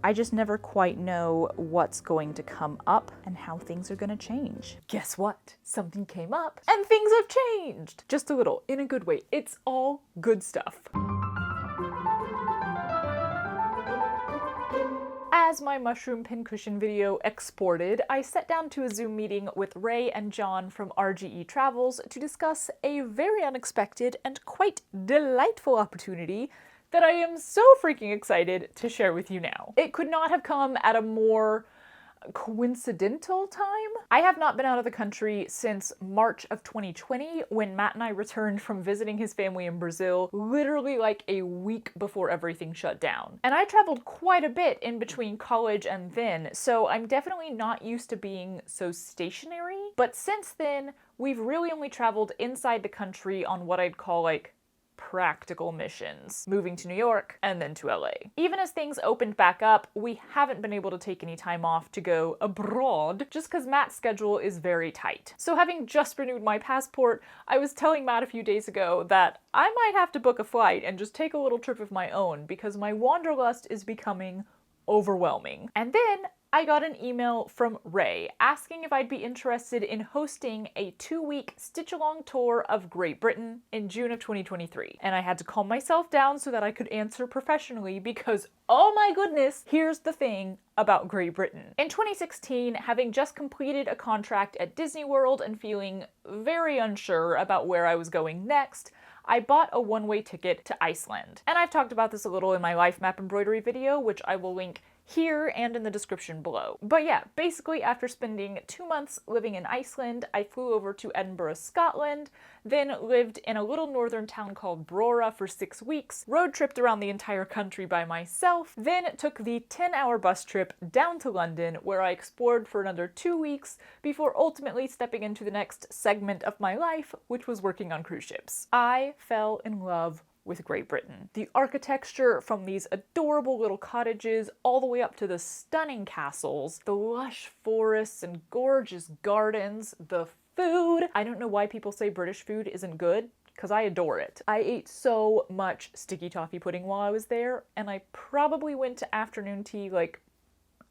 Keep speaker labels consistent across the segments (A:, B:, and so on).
A: I just never quite know what's going to come up and how things are gonna change.
B: Guess what? Something came up and things have changed. Just a little, in a good way. It's all good stuff. As my mushroom pincushion video exported, I sat down to a Zoom meeting with Ray and John from RGE Travels to discuss a very unexpected and quite delightful opportunity that I am so freaking excited to share with you now. It could not have come at a more coincidental time. I have not been out of the country since March of 2020 when Matt and I returned from visiting his family in Brazil, literally like a week before everything shut down. And I traveled quite a bit in between college and then, so I'm definitely not used to being so stationary. But since then, we've really only traveled inside the country on what I'd call like practical missions, moving to New York and then to LA. Even as things opened back up, we haven't been able to take any time off to go abroad just because Matt's schedule is very tight. So having just renewed my passport, I was telling Matt a few days ago that I might have to book a flight and just take a little trip of my own because my wanderlust is becoming overwhelming. And then I got an email from Ray asking if I'd be interested in hosting a 2-week stitch-along tour of Great Britain in June of 2023. And I had to calm myself down so that I could answer professionally because, oh my goodness, here's the thing about Great Britain. In 2016, having just completed a contract at Disney World and feeling very unsure about where I was going next, I bought a one-way ticket to Iceland. And I've talked about this a little in my life map embroidery video, which I will link here and in the description below. But yeah, basically after spending 2 months living in Iceland, I flew over to Edinburgh, Scotland, then lived in a little northern town called Brora for 6 weeks, road tripped around the entire country by myself, then took the 10-hour bus trip down to London where I explored for another 2 weeks before ultimately stepping into the next segment of my life, which was working on cruise ships. I fell in love with Great Britain. The architecture from these adorable little cottages all the way up to the stunning castles, the lush forests and gorgeous gardens, the food. I don't know why people say British food isn't good, because I adore it. I ate so much sticky toffee pudding while I was there, and I probably went to afternoon tea like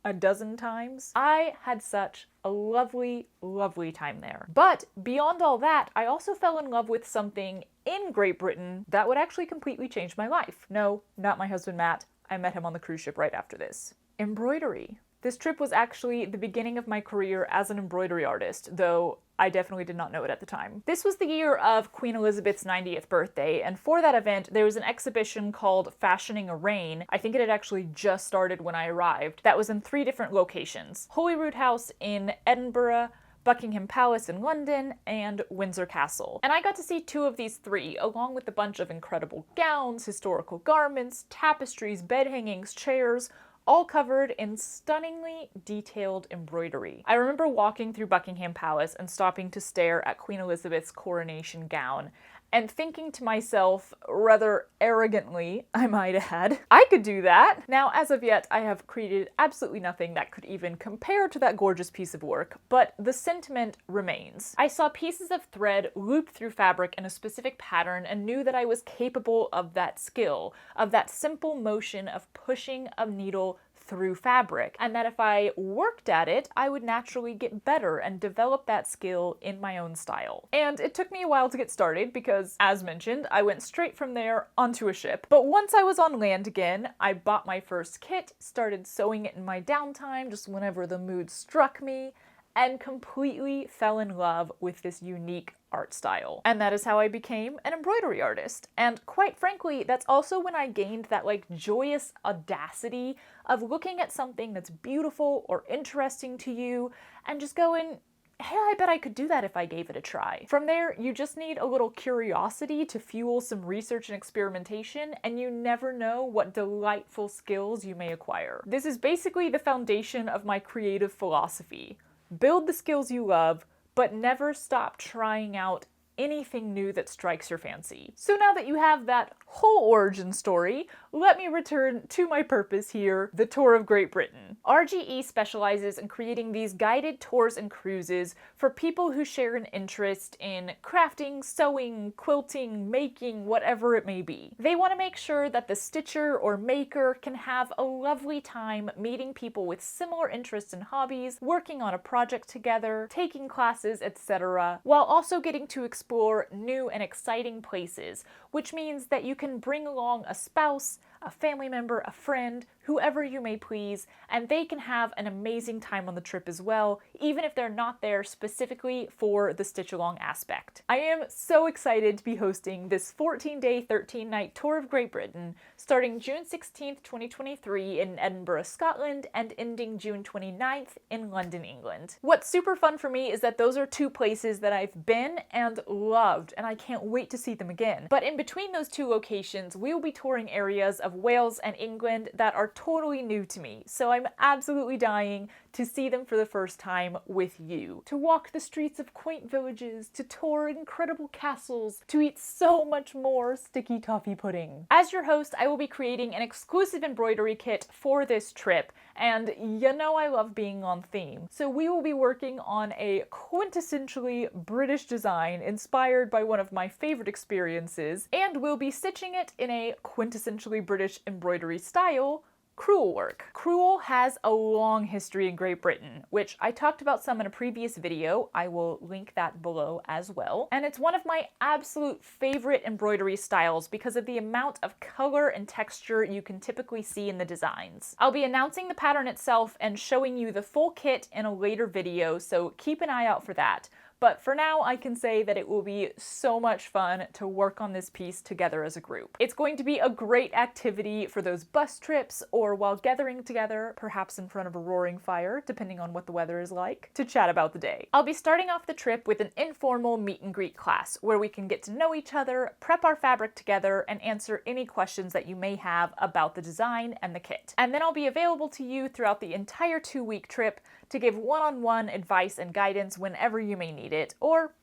B: a dozen times. I had such a lovely, lovely time there. But beyond all that, I also fell in love with something in Great Britain that would actually completely change my life. No, not my husband Matt. I met him on the cruise ship right after this. Embroidery. This trip was actually the beginning of my career as an embroidery artist, though I definitely did not know it at the time. This was the year of Queen Elizabeth's 90th birthday, and for that event, there was an exhibition called Fashioning a Reign. I think it had actually just started when I arrived. That was in 3 different locations: Holyrood House in Edinburgh, Buckingham Palace in London, and Windsor Castle. And I got to see 2 of these 3, along with a bunch of incredible gowns, historical garments, tapestries, bed hangings, chairs, all covered in stunningly detailed embroidery. I remember walking through Buckingham Palace and stopping to stare at Queen Elizabeth's coronation gown and thinking to myself, rather arrogantly, I might add, I could do that. Now, as of yet, I have created absolutely nothing that could even compare to that gorgeous piece of work, but the sentiment remains. I saw pieces of thread looped through fabric in a specific pattern and knew that I was capable of that skill, of that simple motion of pushing a needle through fabric, and that if I worked at it, I would naturally get better and develop that skill in my own style. And it took me a while to get started because, as mentioned, I went straight from there onto a ship. But once I was on land again, I bought my first kit, started sewing it in my downtime just whenever the mood struck me, and completely fell in love with this unique art style. And that is how I became an embroidery artist. And quite frankly, that's also when I gained that like joyous audacity of looking at something that's beautiful or interesting to you and just going, hey, I bet I could do that if I gave it a try. From there, you just need a little curiosity to fuel some research and experimentation, and you never know what delightful skills you may acquire. This is basically the foundation of my creative philosophy. Build the skills you love, but never stop trying out anything new that strikes your fancy. So now that you have that whole origin story, let me return to my purpose here, the tour of Great Britain. RGE specializes in creating these guided tours and cruises for people who share an interest in crafting, sewing, quilting, making, whatever it may be. They want to make sure that the stitcher or maker can have a lovely time meeting people with similar interests and hobbies, working on a project together, taking classes, etc., while also getting to explore new and exciting places, which means that you can bring along a spouse, a family member, a friend, whoever you may please, and they can have an amazing time on the trip as well, even if they're not there specifically for the stitch-along aspect. I am so excited to be hosting this 14-day, 13-night tour of Great Britain, starting June 16th, 2023 in Edinburgh, Scotland, and ending June 29th in London, England. What's super fun for me is that those are two places that I've been and loved, and I can't wait to see them again. But in between those two locations, we will be touring areas of Wales and England that are totally new to me, so I'm absolutely dying to see them for the first time with you. To walk the streets of quaint villages, to tour incredible castles, to eat so much more sticky toffee pudding. As your host, I will be creating an exclusive embroidery kit for this trip, and you know I love being on theme. So we will be working on a quintessentially British design inspired by one of my favorite experiences, and we'll be stitching it in a quintessentially British embroidery style, crewel work. Crewel has a long history in Great Britain, which I talked about some in a previous video. I will link that below as well. And it's one of my absolute favorite embroidery styles because of the amount of color and texture you can typically see in the designs. I'll be announcing the pattern itself and showing you the full kit in a later video, so keep an eye out for that. But for now, I can say that it will be so much fun to work on this piece together as a group. It's going to be a great activity for those bus trips or while gathering together, perhaps in front of a roaring fire, depending on what the weather is like, to chat about the day. I'll be starting off the trip with an informal meet and greet class where we can get to know each other, prep our fabric together, and answer any questions that you may have about the design and the kit. And then I'll be available to you throughout the entire 2-week trip to give one-on-one advice and guidance whenever you may need it, or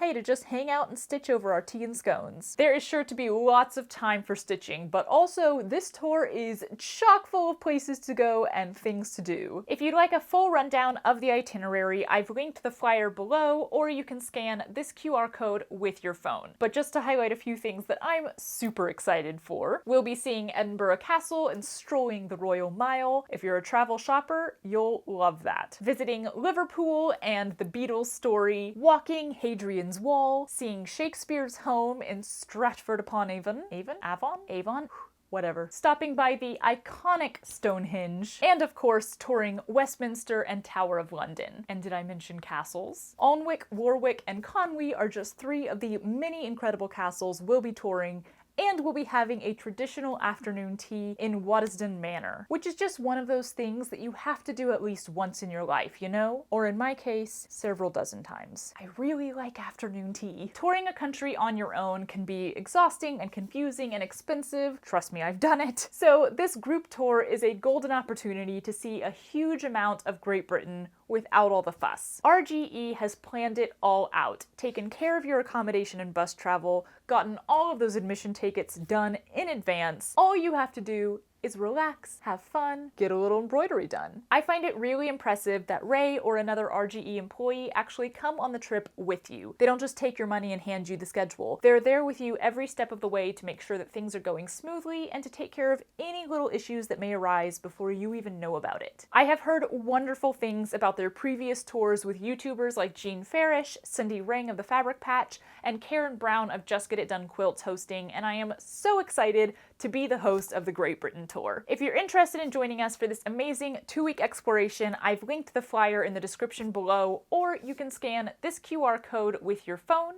B: hey, to just hang out and stitch over our tea and scones. There is sure to be lots of time for stitching, but also this tour is chock full of places to go and things to do. If you'd like a full rundown of the itinerary, I've linked the flyer below, or you can scan this QR code with your phone. But just to highlight a few things that I'm super excited for, we'll be seeing Edinburgh Castle and strolling the Royal Mile. If you're a travel shopper, you'll love that. Visiting Liverpool and the Beatles story, walking Hadrian's Wall, seeing Shakespeare's home in Stratford-upon-Avon, Avon? Whatever. Stopping by the iconic Stonehenge, and of course touring Westminster and Tower of London. And did I mention castles? Alnwick, Warwick, and Conwy are just 3 of the many incredible castles we'll be touring, and we'll be having a traditional afternoon tea in Waddesdon Manor, which is just one of those things that you have to do at least once in your life, you know? Or in my case, several dozen times. I really like afternoon tea. Touring a country on your own can be exhausting and confusing and expensive. Trust me, I've done it. So this group tour is a golden opportunity to see a huge amount of Great Britain without all the fuss. RGE has planned it all out, taken care of your accommodation and bus travel, gotten all of those admission tickets done in advance. All you have to do is relax, have fun, get a little embroidery done. I find it really impressive that Ray or another RGE employee actually come on the trip with you. They don't just take your money and hand you the schedule. They're there with you every step of the way to make sure that things are going smoothly and to take care of any little issues that may arise before you even know about it. I have heard wonderful things about their previous tours with YouTubers like Jean Farish, Cindy Ring of The Fabric Patch, and Karen Brown of Just Get It Done Quilts hosting, and I am so excited to be the host of the Great Britain tour. If you're interested in joining us for this amazing 2-week exploration, I've linked the flyer in the description below, or you can scan this QR code with your phone.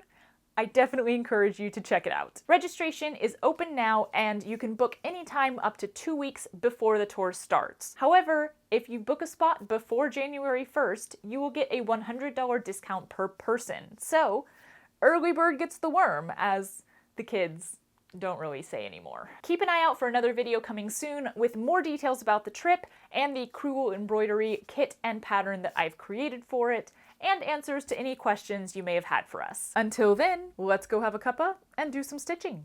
B: I definitely encourage you to check it out. Registration is open now, and you can book anytime up to 2 weeks before the tour starts. However, if you book a spot before January 1st, you will get a $100 discount per person. So, early bird gets the worm, as the kids don't really say anymore. Keep an eye out for another video coming soon with more details about the trip and the crewel embroidery kit and pattern that I've created for it, and answers to any questions you may have had for us. Until then, let's go have a cuppa and do some stitching.